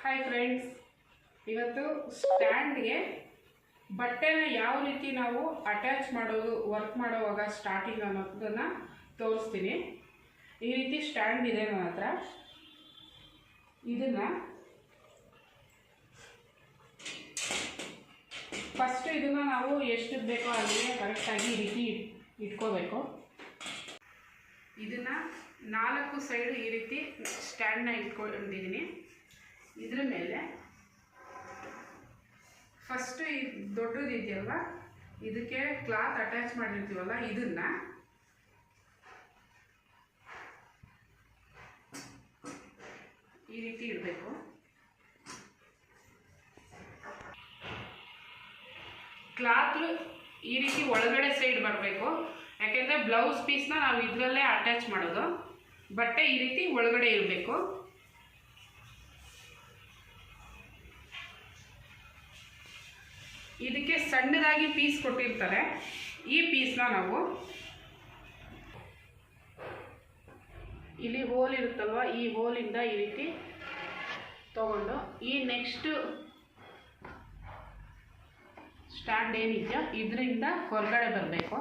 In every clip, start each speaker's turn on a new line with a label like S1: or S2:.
S1: Hi friends, ಇವತ್ತು ಸ್ಟ್ಯಾಂಡ್ಗೆ ಬಟ್ಟೆನ ಯಾವ ರೀತಿ ನಾವು ಅಟ್ಯಾಚ್ ಮಾಡೋದು ವರ್ಕ್ ಮಾಡೋವಾಗ ಸ್ಟಾರ್ಟಿಂಗ್ ಅನ್ನೋದನ್ನು ತೋರಿಸ್ತೀನಿ. ಈ ರೀತಿ ಸ್ಟ್ಯಾಂಡ್ ಇದೆ ನನ್ನ ಹತ್ರ. ಇದನ್ನು ಫಸ್ಟ್ ನಾವು ಎಷ್ಟು ಬೇಕೋ ಅಲ್ಲಿಗೆ ಕರೆಕ್ಟಾಗಿ ಈ ರೀತಿ ಇಟ್ಕೋಬೇಕು. ಇದನ್ನು 4 ಸೈಡು ಈ ರೀತಿ ಸ್ಟ್ಯಾಂಡ್ನ ಇಟ್ಕೊಂಡಿದ್ದೀನಿ. ಇದ್ರ ಮೇಲೆ ಫಸ್ಟ್ ಈ ದೊಡ್ಡದು ಇದೆಯಲ್ವ, ಇದಕ್ಕೆ ಕ್ಲಾತ್ ಅಟ್ಯಾಚ್ ಮಾಡಿರ್ತೀವಲ್ಲ, ಇದನ್ನು ಈ ರೀತಿ ಇಡಬೇಕು. ಕ್ಲಾತ್ ಈ ರೀತಿ ಒಳಗಡೆ ಸೈಡ್ ಬರಬೇಕು, ಯಾಕೆಂದರೆ ಬ್ಲೌಸ್ ಪೀಸ್ನ ನಾವು ಇದರಲ್ಲೇ ಅಟ್ಯಾಚ್ ಮಾಡೋದು. ಬಟ್ಟೆ ಈ ರೀತಿ ಒಳಗಡೆ ಇರಬೇಕು. ಇದಕ್ಕೆ ಸಣ್ಣದಾಗಿ ಪೀಸ್ ಕೊಟ್ಟಿರ್ತಾರೆ. ಈ ಪೀಸ್ನ ನಾವು ಇಲ್ಲಿ ಹೋಲ್ ಇರುತ್ತಲ್ವ, ಈ ಹೋಲಿಂದ ಈ ರೀತಿ ತಗೊಂಡು ಈ ನೆಕ್ಸ್ಟ್ ಸ್ಟ್ಯಾಂಡ್ ಏನಿದೆಯೋ ಇದರಿಂದ ಹೊರಗಡೆ ಬರಬೇಕು.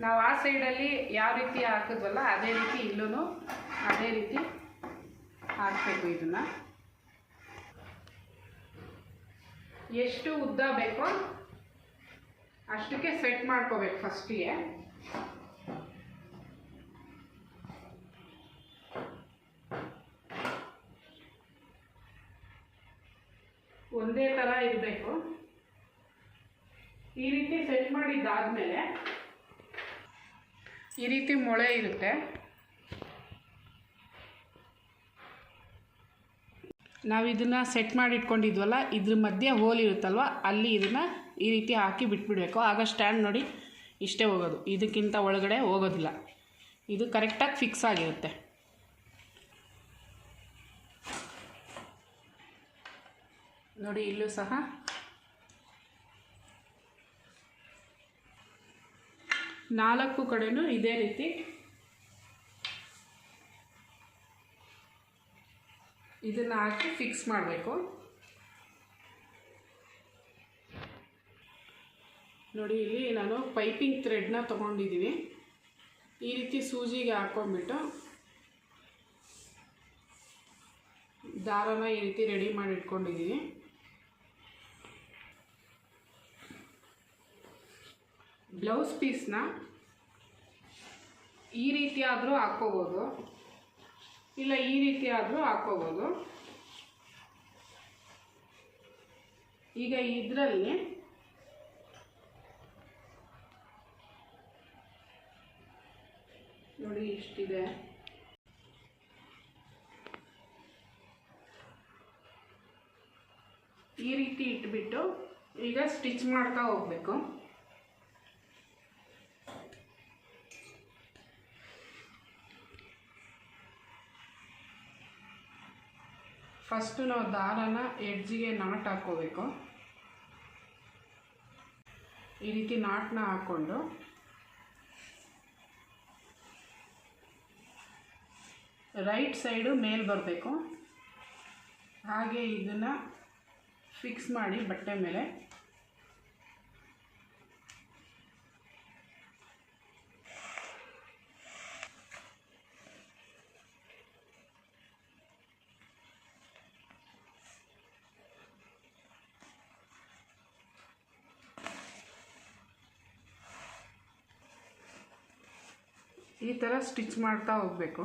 S1: ನಾವು ಆ ಸೈಡಲ್ಲಿ ಯಾವ ರೀತಿ ಹಾಕಿದ್ವಲ್ಲ ಅದೇ ರೀತಿ ಇಲ್ಲೂ ಅದೇ ರೀತಿ ಹಾಕಬೇಕು. ಇದನ್ನು ಎಷ್ಟು ಉದ್ದ ಬೇಕೋ ಅಷ್ಟಕ್ಕೆ ಸೆಟ್ ಮಾಡ್ಕೋಬೇಕು. ಫಸ್ಟಿಗೆ ಒಂದೇ ಥರ ಇರಬೇಕು. ಈ ರೀತಿ ಸೆಟ್ ಮಾಡಿದ್ದಾದಮೇಲೆ ಈ ರೀತಿ ಮೊಳೆ ಇರುತ್ತೆ. ನಾವು ಇದನ್ನು ಸೆಟ್ ಮಾಡಿ ಇಟ್ಕೊಂಡಿದ್ವಲ್ಲ, ಇದ್ರ ಮಧ್ಯೆ ಹೋಲ್ ಇರುತ್ತಲ್ವ, ಅಲ್ಲಿ ಇದನ್ನು ಈ ರೀತಿ ಹಾಕಿ ಬಿಟ್ಬಿಡಬೇಕು. ಆಗ ಸ್ಟ್ಯಾಂಡ್ ನೋಡಿ ಇಷ್ಟೇ ಹೋಗೋದು, ಇದಕ್ಕಿಂತ ಒಳಗಡೆ ಹೋಗೋದಿಲ್ಲ. ಇದು ಕರೆಕ್ಟಾಗಿ ಫಿಕ್ಸ್ ಆಗಿರುತ್ತೆ. ನೋಡಿ, ಇಲ್ಲೂ ಸಹ ನಾಲ್ಕು ಕಡೆನೂ ಇದೇ ರೀತಿ ಇದನ್ನು ಹಾಕಿ ಫಿಕ್ಸ್ ಮಾಡಬೇಕು. ನೋಡಿ, ಇಲ್ಲಿ ನಾನು ಪೈಪಿಂಗ್ ಥ್ರೆಡ್ನ ತೊಗೊಂಡಿದ್ದೀನಿ. ಈ ರೀತಿ ಸೂಜಿಗೆ ಹಾಕ್ಕೊಂಡ್ಬಿಟ್ಟು ದಾರನ ಈ ರೀತಿ ರೆಡಿ ಮಾಡಿ ಇಟ್ಕೊಂಡಿದ್ದೀನಿ. ಬ್ಲೌಸ್ ಪೀಸ್ನ ಈ ರೀತಿ ಆದರೂ ಹಾಕ್ಕೋಬೋದು, ಇಲ್ಲ ಈ ರೀತಿ ಆದರೂ ಹಾಕ್ಕೋಬೋದು. ಈಗ ಇದರಲ್ಲಿ ನೋಡಿ ಇಷ್ಟಿದೆ. ಈ ರೀತಿ ಇಟ್ಬಿಟ್ಟು ಈಗ ಸ್ಟಿಚ್ ಮಾಡ್ತಾ ಹೋಗಬೇಕು. ಫಸ್ಟು ನಾವು ದಾರನ ಎಡ್ಜಿಗೆ ನಾಟ್ ಹಾಕ್ಕೋಬೇಕು. ಈ ರೀತಿ ನಾಟ್ನ ಹಾಕ್ಕೊಂಡು ರೈಟ್ ಸೈಡು ಮೇಲೆ ಬರಬೇಕು. ಹಾಗೆ ಇದನ್ನು ಫಿಕ್ಸ್ ಮಾಡಿ ಬಟ್ಟೆ ಮೇಲೆ ಈ ಥರ ಸ್ಟಿಚ್ ಮಾಡ್ತಾ ಹೋಗಬೇಕು.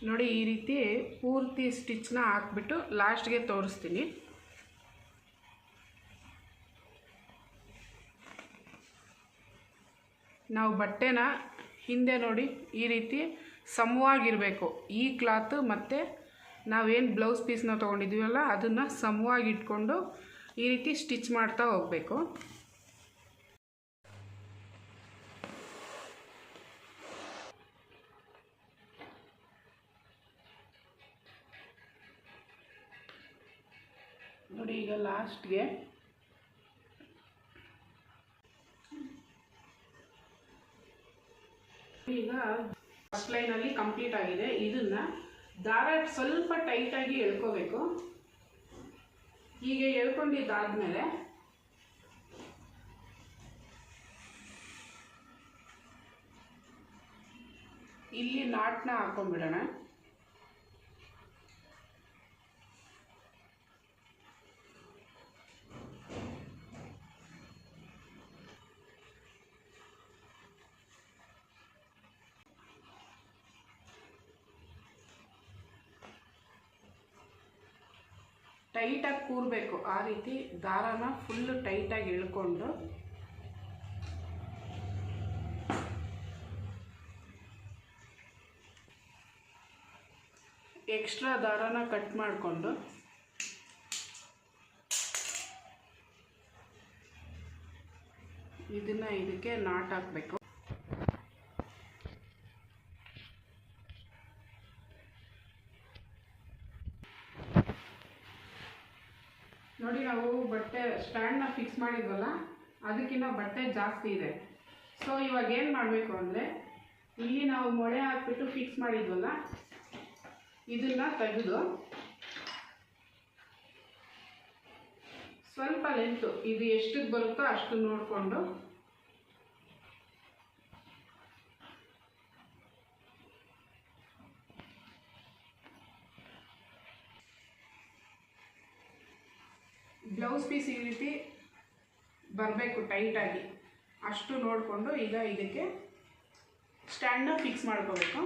S1: ನೋಡಿ, ಈ ರೀತಿ ಪೂರ್ತಿ ಸ್ಟಿಚ್ನ ಹಾಕ್ಬಿಟ್ಟು ಲಾಸ್ಟ್ಗೆ ತೋರಿಸ್ತೀನಿ. ನಾವು ಬಟ್ಟೆನ ಹಿಂದೆ ನೋಡಿ ಈ ರೀತಿ ಸಮವಾಗಿರಬೇಕು. ಈ ಕ್ಲಾತು ಮತ್ತು ನಾವೇನು ಬ್ಲೌಸ್ ಪೀಸ್ನ ತೊಗೊಂಡಿದ್ದೀವಲ್ಲ ಅದನ್ನು ಸಮವಾಗಿ ಇಟ್ಕೊಂಡು ಈ ರೀತಿ ಸ್ಟಿಚ್ ಮಾಡ್ತಾ ಹೋಗಬೇಕು. ನೋಡಿ ಈಗ ಲಾಸ್ಟ್ಗೆ ಈಗ ಫಸ್ಟ್ ಲೈನಲ್ಲಿ ಕಂಪ್ಲೀಟ್ ಆಗಿದೆ. ಇದನ್ನು ದಾರ ಸ್ವಲ್ಪ ಟೈಟಾಗಿ ಎಳ್ಕೋಬೇಕು. ಹೀಗೆ ಎಳ್ಕೊಂಡಿದ್ದಾದಮೇಲೆ ಇಲ್ಲಿ ನಾಟ್ನ ಹಾಕೊಂಡ್ಬಿಡೋಣ. ಟೈಟಾಗಿ ಕೂರಬೇಕು. ಆ ರೀತಿ ದಾರಾನ ಫುಲ್ಲು ಟೈಟಾಗಿ ಎಳ್ಕೊಂಡು ಎಕ್ಸ್ಟ್ರಾ ದಾರಾನ ಕಟ್ ಮಾಡಿಕೊಂಡು ಇದನ್ನು ಇದಕ್ಕೆ ನಾಟ್ ಹಾಕಬೇಕು. ನೋಡಿ ನಾವು ಬಟ್ಟೆ ಸ್ಟ್ಯಾಂಡ್ನ ಫಿಕ್ಸ್ ಮಾಡಿದ್ವಲ್ಲ ಅದಕ್ಕಿಂತ ಬಟ್ಟೆ ಜಾಸ್ತಿ ಇದೆ. ಸೊ ಇವಾಗ ಏನು ಮಾಡಬೇಕು ಅಂದರೆ ಇಲ್ಲಿ ನಾವು ಮೊಳೆ ಹಾಕ್ಬಿಟ್ಟು ಫಿಕ್ಸ್ ಮಾಡಿದ್ವಲ್ಲ ಇದನ್ನು ತೆಗೆದು ಸ್ವಲ್ಪ ಲೆಂತು ಇದು ಎಷ್ಟಕ್ಕೆ ಬರುತ್ತೋ ಅಷ್ಟು ನೋಡಿಕೊಂಡು ಬ್ಲೌಸ್ ಪೀಸ್ ಈ ರೀತಿ ಬರಬೇಕು ಟೈಟಾಗಿ, ಅಷ್ಟು ನೋಡಿಕೊಂಡು ಈಗ ಇದಕ್ಕೆ ಸ್ಟ್ಯಾಂಡ್ನ ಫಿಕ್ಸ್ ಮಾಡ್ಕೋಬೇಕು.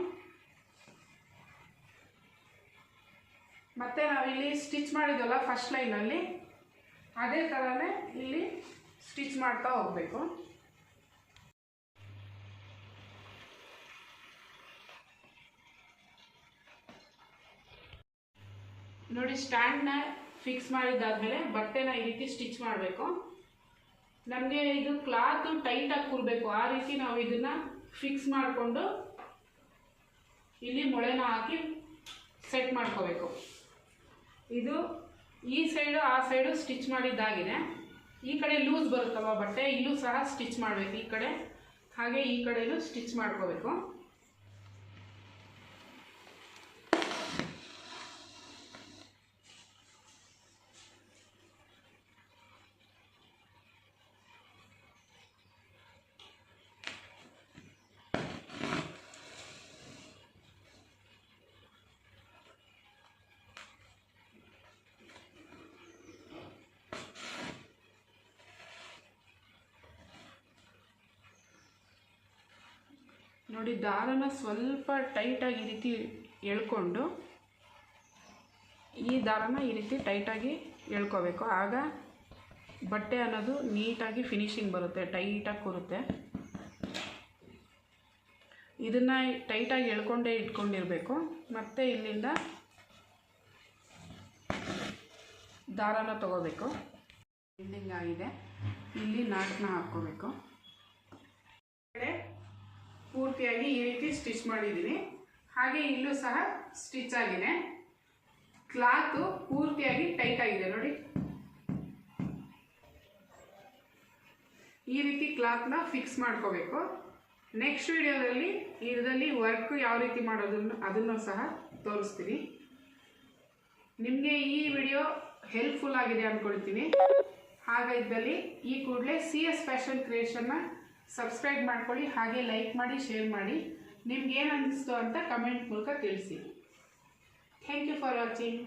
S1: ಮತ್ತು ನಾವಿಲ್ಲಿ ಸ್ಟಿಚ್ ಮಾಡಿದ್ವಲ್ಲ ಫಸ್ಟ್ ಲೈನಲ್ಲಿ ಅದೇ ಥರನೇ ಇಲ್ಲಿ ಸ್ಟಿಚ್ ಮಾಡ್ತಾ ಹೋಗಬೇಕು. ನೋಡಿ ಸ್ಟ್ಯಾಂಡ್ನ ಫಿಕ್ಸ್ ಮಾಡಿದ್ದಾದಮೇಲೆ ಬಟ್ಟೆನ ಈ ರೀತಿ ಸ್ಟಿಚ್ ಮಾಡಬೇಕು. ನಮಗೆ ಇದು ಕ್ಲಾತು ಟೈಟಾಗಿ ಕೂರಬೇಕು. ಆ ರೀತಿ ನಾವು ಇದನ್ನು ಫಿಕ್ಸ್ ಮಾಡಿಕೊಂಡು ಇಲ್ಲಿ ಮೊಳೆನ ಹಾಕಿ ಸೆಟ್ ಮಾಡ್ಕೋಬೇಕು. ಇದು ಈ ಸೈಡು ಆ ಸೈಡು ಸ್ಟಿಚ್ ಮಾಡಿದ್ದಾಗಿದೆ. ಈ ಕಡೆ ಲೂಸ್ ಬರುತ್ತಲ್ವ ಬಟ್ಟೆ, ಇಲ್ಲೂ ಸಹ ಸ್ಟಿಚ್ ಮಾಡಬೇಕು. ಈ ಕಡೆ ಹಾಗೆ ಈ ಕಡೆಯೂ ಸ್ಟಿಚ್ ಮಾಡ್ಕೋಬೇಕು. ನೋಡಿ ದಾರನ ಸ್ವಲ್ಪ ಟೈಟಾಗಿ ಈ ರೀತಿ ಎಳ್ಕೊಂಡು ಈ ದಾರನ ಈ ರೀತಿ ಟೈಟಾಗಿ ಎಳ್ಕೋಬೇಕು. ಆಗ ಬಟ್ಟೆ ಅನ್ನೋದು ನೀಟಾಗಿ ಫಿನಿಶಿಂಗ್ ಬರುತ್ತೆ, ಟೈಟಾಗಿ ಕೂರುತ್ತೆ. ಇದನ್ನು ಟೈಟಾಗಿ ಎಳ್ಕೊಂಡೇ ಇಟ್ಕೊಂಡಿರಬೇಕು. ಮತ್ತು ಇಲ್ಲಿಂದ ದಾರನ ತಗೋಬೇಕು. ಎಂಡಿಂಗ್ ಆಗಿದೆ, ಇಲ್ಲಿ ನಾಟ್ನ ಹಾಕ್ಕೋಬೇಕು. ಪೂರ್ತಿಯಾಗಿ ಈ ರೀತಿ ಸ್ಟಿಚ್ ಮಾಡಿದ್ದೀನಿ. ಹಾಗೆ ಇಲ್ಲೂ ಸಹ ಸ್ಟಿಚ್ ಆಗಿದೆ. ಕ್ಲಾತು ಪೂರ್ತಿಯಾಗಿ ಟೈಟ್ ಆಗಿದೆ ನೋಡಿ. ಈ ರೀತಿ ಕ್ಲಾತ್ನ ಫಿಕ್ಸ್ ಮಾಡ್ಕೋಬೇಕು. ನೆಕ್ಸ್ಟ್ ವಿಡಿಯೋದಲ್ಲಿ ಇದರಲ್ಲಿ ವರ್ಕ್ ಯಾವ ರೀತಿ ಮಾಡೋದನ್ನು ಅದನ್ನು ಸಹ ತೋರಿಸ್ತೀನಿ. ನಿಮಗೆ ಈ ವಿಡಿಯೋ ಹೆಲ್ಪ್ಫುಲ್ ಆಗಿದೆ ಅಂದ್ಕೊಳ್ತೀನಿ. ಹಾಗಿದ್ದಲ್ಲಿ ಈ ಕೂಡಲೇ CS ಫ್ಯಾಷನ್ ಕ್ರಿಯೇಷನ್ನ ಸಬ್ಸ್ಕ್ರೈಬ್ ಮಾಡ್ಕೊಳ್ಳಿ. ಹಾಗೆ ಲೈಕ್ ಮಾಡಿ, ಶೇರ್ ಮಾಡಿ. ನಿಮ್ಗೆ ಏನು ಅನ್ನಿಸ್ತು ಅಂತ ಕಮೆಂಟ್ ಮೂಲಕ ತಿಳಿಸಿ. Thank you for watching.